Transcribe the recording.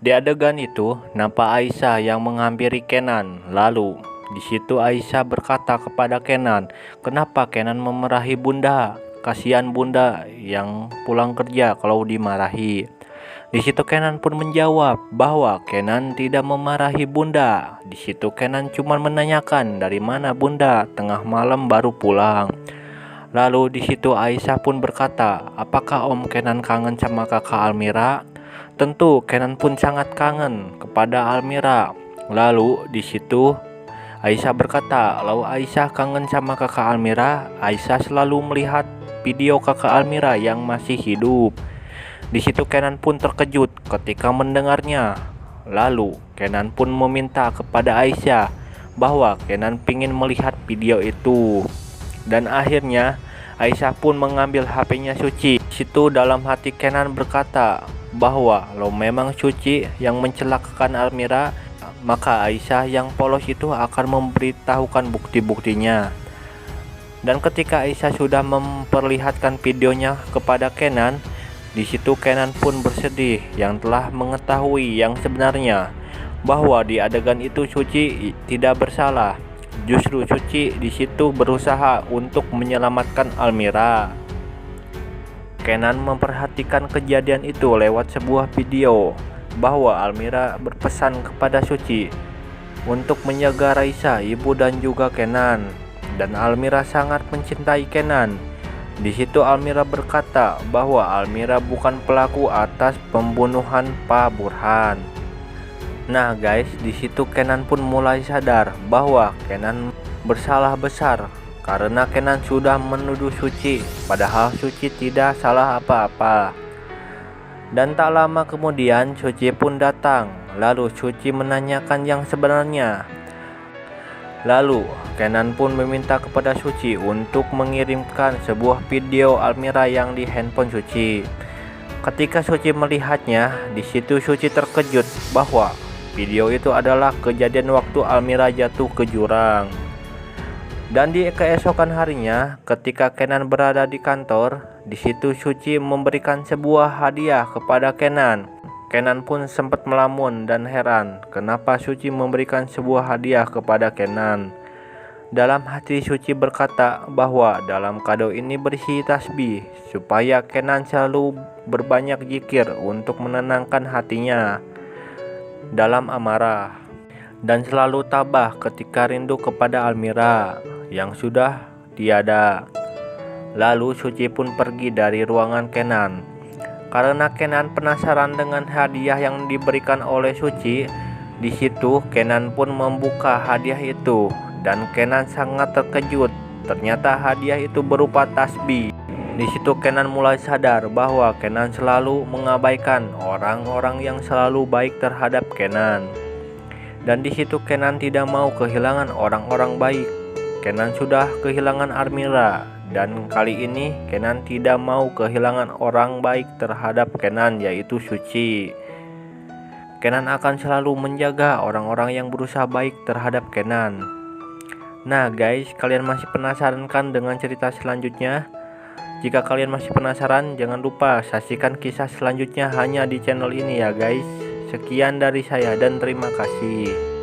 Di adegan itu, nampak Aisyah yang menghampiri Kenan. Lalu, di situ Aisyah berkata kepada Kenan, "Kenapa Kenan memarahi bunda? Kasihan bunda yang pulang kerja kalau dimarahi." Di situ Kenan pun menjawab bahwa Kenan tidak memarahi bunda. Di situ Kenan cuma menanyakan dari mana bunda tengah malam baru pulang. Lalu di situ Aisyah pun berkata, "Apakah Om Kenan kangen sama kakak Almira?" Tentu Kenan pun sangat kangen kepada Almira. Lalu di situ Aisyah berkata, "Kalau Aisyah kangen sama kakak Almira, Aisyah selalu melihat video kakak Almira yang masih hidup." Di situ Kenan pun terkejut ketika mendengarnya. Lalu Kenan pun meminta kepada Aisyah bahwa Kenan ingin melihat video itu. Dan akhirnya Aisyah pun mengambil HP-nya Suci. Di situ dalam hati Kenan berkata bahwa kalau memang Suci yang mencelakakan Almira, maka Aisyah yang polos itu akan memberitahukan bukti-buktinya. Dan ketika Aisyah sudah memperlihatkan videonya kepada Kenan, di situ Kenan pun bersedih yang telah mengetahui yang sebenarnya, bahwa di adegan itu Suci tidak bersalah. Justru Suci di situ berusaha untuk menyelamatkan Almira. Kenan memperhatikan kejadian itu lewat sebuah video bahwa Almira berpesan kepada Suci untuk menjaga Raisa, ibu dan juga Kenan, dan Almira sangat mencintai Kenan. Di situ Almira berkata bahwa Almira bukan pelaku atas pembunuhan Pak Burhan. Nah guys, di situ Kenan pun mulai sadar bahwa Kenan bersalah besar karena Kenan sudah menuduh Suci, padahal Suci tidak salah apa-apa. Dan tak lama kemudian Suci pun datang. Lalu Suci menanyakan yang sebenarnya. Lalu Kenan pun meminta kepada Suci untuk mengirimkan sebuah video Almira yang di handphone Suci. Ketika Suci melihatnya, di situ Suci terkejut bahwa video itu adalah kejadian waktu Almira jatuh ke jurang. Dan di keesokan harinya, ketika Kenan berada di kantor, di situ Suci memberikan sebuah hadiah kepada Kenan. Kenan pun sempat melamun dan heran kenapa Suci memberikan sebuah hadiah kepada Kenan. Dalam hati Suci berkata bahwa dalam kado ini berisi tasbih supaya Kenan selalu berbanyak zikir untuk menenangkan hatinya dalam amarah, dan selalu tabah ketika rindu kepada Almira yang sudah tiada. Lalu Suci pun pergi dari ruangan Kenan. Karena Kenan penasaran dengan hadiah yang diberikan oleh Suci, di situ Kenan pun membuka hadiah itu dan Kenan sangat terkejut. Ternyata hadiah itu berupa tasbih. Di situ Kenan mulai sadar bahwa Kenan selalu mengabaikan orang-orang yang selalu baik terhadap Kenan. Dan di situ Kenan tidak mau kehilangan orang-orang baik. Kenan sudah kehilangan Almira, dan kali ini Kenan tidak mau kehilangan orang baik terhadap Kenan, yaitu Suci. Kenan akan selalu menjaga orang-orang yang berusaha baik terhadap Kenan. Nah guys, kalian masih penasaran kan dengan cerita selanjutnya? Jika kalian masih penasaran, jangan lupa saksikan kisah selanjutnya hanya di channel ini ya guys. Sekian dari saya dan terima kasih.